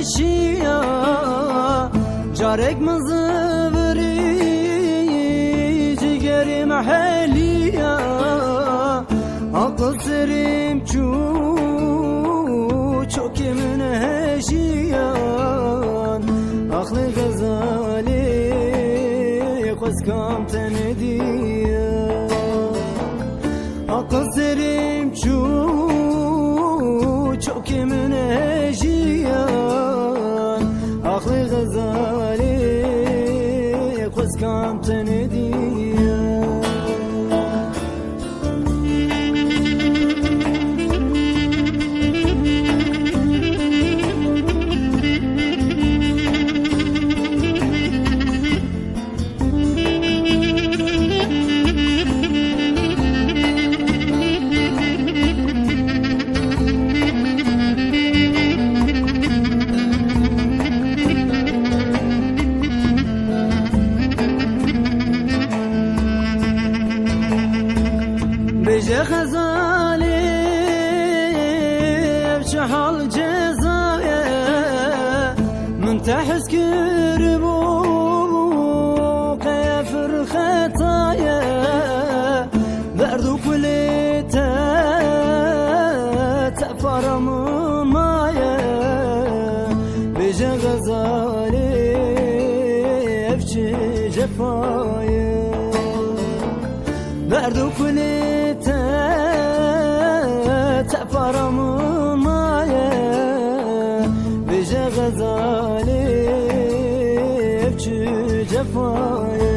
eşiya carek mızıvri ciğeri mahaliya akıl serim çu çok yemin eşiyan aklı gazali kızkam tenediya akıl serim çu çok yemin eşiyan aklı gazali kızkam tenediya بجه خزالي بشحال جزايا من تحس كربو كيفر خطايا بردو كليتا تفرم مايا بجه غزالي بشي جفايا بردو كليتا تفرم مايا بجا غزالي بشي جفايا